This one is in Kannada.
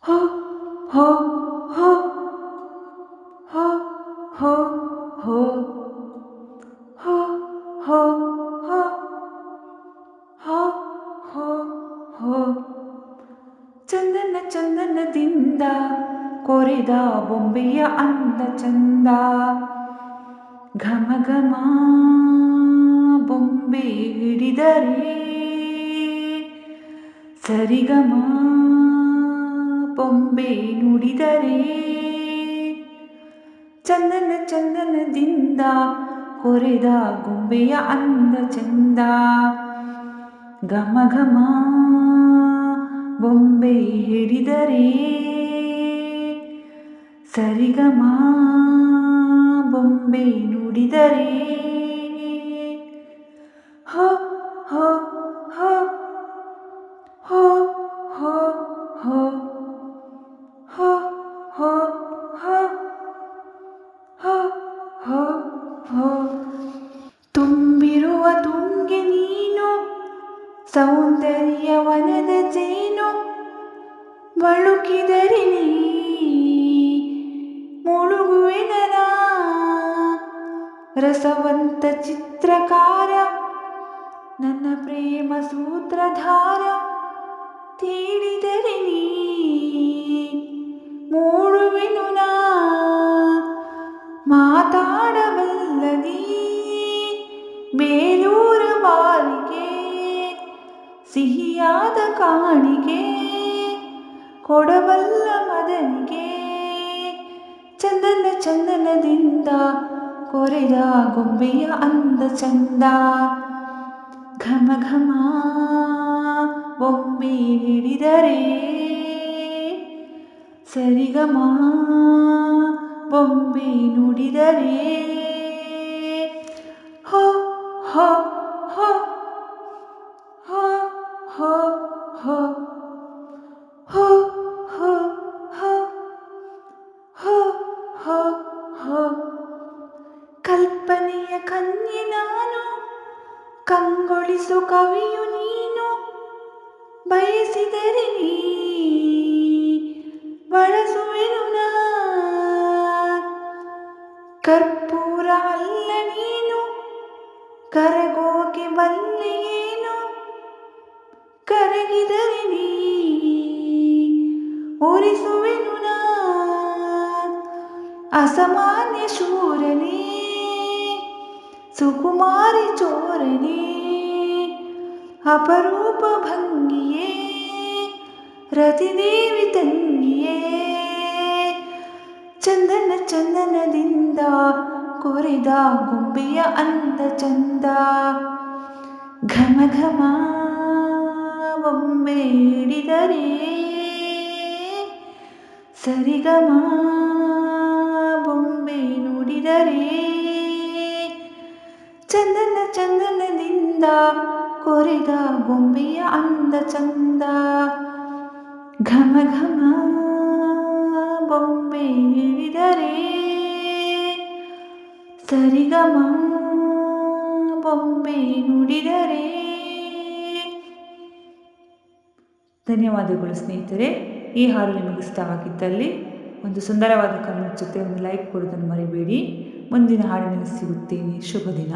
ಹೋ ಹೋ ಹೋ ಹೋ ಹೋ ಹೋ ಹೋ ಹೋ ಹೋ ಹೋ ಹೋ ಹೋ ಚಂದನದಿಂದ ಕೊರೆದ ಬೊಂಬೆಯ ಅಂದ ಚಂದ. ಘಮ ಘಮ ಬೊಂಬೆ ಹಿಡಿದರೆ ಸರಿಗಮ ಬೊಂಬೆ ನುಡಿದರೆ. ಚಂದನದಿಂದ ಕೊರೆದ ಗೊಂಬೆಯ ಅಂದ ಚಂದ. ಘಮ ಘಮ ಬೊಂಬೆ ಹಿಡಿದರೆ ಸರಿಗಮ ಬೊಂಬೆ ನುಡಿದರೆ. ಹೋ ಹೋ ಹೋ ಹೋ ಹೋ ಹೋ ಹೋ ಹೋ ಹೋ ಹೋ ಹೋ ಹೋ ತುಂಬಿರುವ ತುಂಗೆ ನೀನು, ಸೌಂದರ್ಯವನದ ಜೇನು. ಬಳುಕಿದರೆ ನೀ ಮುಳುಗುವೆನನ ರಸವಂತ ಚಿತ್ರಕಾರ. ನನ್ನ ಪ್ರೇಮ ಸೂತ್ರಧಾರ. ತಿಳಿದರೆ ನೀ ಮೂಡುವೆನು ನಾ ಮಾತಾಡಬಲ್ಲದಿ. ಬೇಲೂರ ಬಾಲಿಗೆ ಸಿಹಿಯಾದ ಕಾಣಿಕೆ ಕೊಡಬಲ್ಲ ಮದನಿಗೆ. ಚಂದನದಿಂದ ಕೊರೆದ ಗೊಂಬೆಯ ಅಂದ ಚಂದ. ಘಮ ಘಮ ಬೊಂಬೆ ಹಿಡಿದರೆ ಸರಿಗಮ ಬೊಂಬೆ ನುಡಿದರೆ. ಹೋ ಹೋ ಹೋ ಹೋ ಹೋ ಹೋ ಹೋ ಹೋ ಹೋ ಹೋ ಹೋ ಹೋ ಕಲ್ಪನೆಯ ಕನ್ಯೆ ನಾನು, ಕಂಗೊಳಿಸು ಕವಿಯು ನೀನು. ಬಯಸಿದರೆ ನೀ ಬಳಸುವೆನು ನಾ ಕರ್ಪೂರ ಅಲ್ಲ ನೀನು. ಕರಗೋಕೆ ಬಲ್ಲೆಯೇನು. ಕರಗಿದರೆ ನೀ ಉರಿಸುವೆನು ನಾ ಅಸಾಮಾನ್ಯ ಶೂರನೇ, ಸುಕುಮಾರಿ ಚೋರನೇ. ಅಪರೂಪ ಭಂಗಿಯೇ, ರತಿದೇವಿ ತಂಗಿಯೇ. ಚಂದನದಿಂದ ಕೊರೆದ ಗೊಂಬೆಯ ಅಂದ ಚಂದ. ಘಮ ಘಮ ಬೊಂಬೆ ಹಿಡಿದರೆ ಸರಿಗಮ ಬೊಂಬೆ ನುಡಿದರೆ. ಚಂದನದಿಂದ ಕೊರೆದ ಗೊಂಬೆಯ ಅಂದ ಚಂದ. ಘಮ ಘಮ ಬೊಂಬೆ ಹಿಡಿದರೆ ಸರಿಗಮ ಬೊಂಬೆ ನುಡಿದರೆ. ಧನ್ಯವಾದಗಳು ಸ್ನೇಹಿತರೆ. ಈ ಹಾಡು ನಿಮಗೆ ಇಷ್ಟವಾಗಿದ್ದಲ್ಲಿ ಒಂದು ಸುಂದರವಾದ ಕಮೆಂಟ್ ಜೊತೆ ಒಂದು ಲೈಕ್ ಕೊಡೋದನ್ನು ಮರಿಬೇಡಿ. ಮುಂದಿನ ಹಾಡಿನಲ್ಲಿ ಸಿಗುತ್ತೇನೆ. ಶುಭ ದಿನ.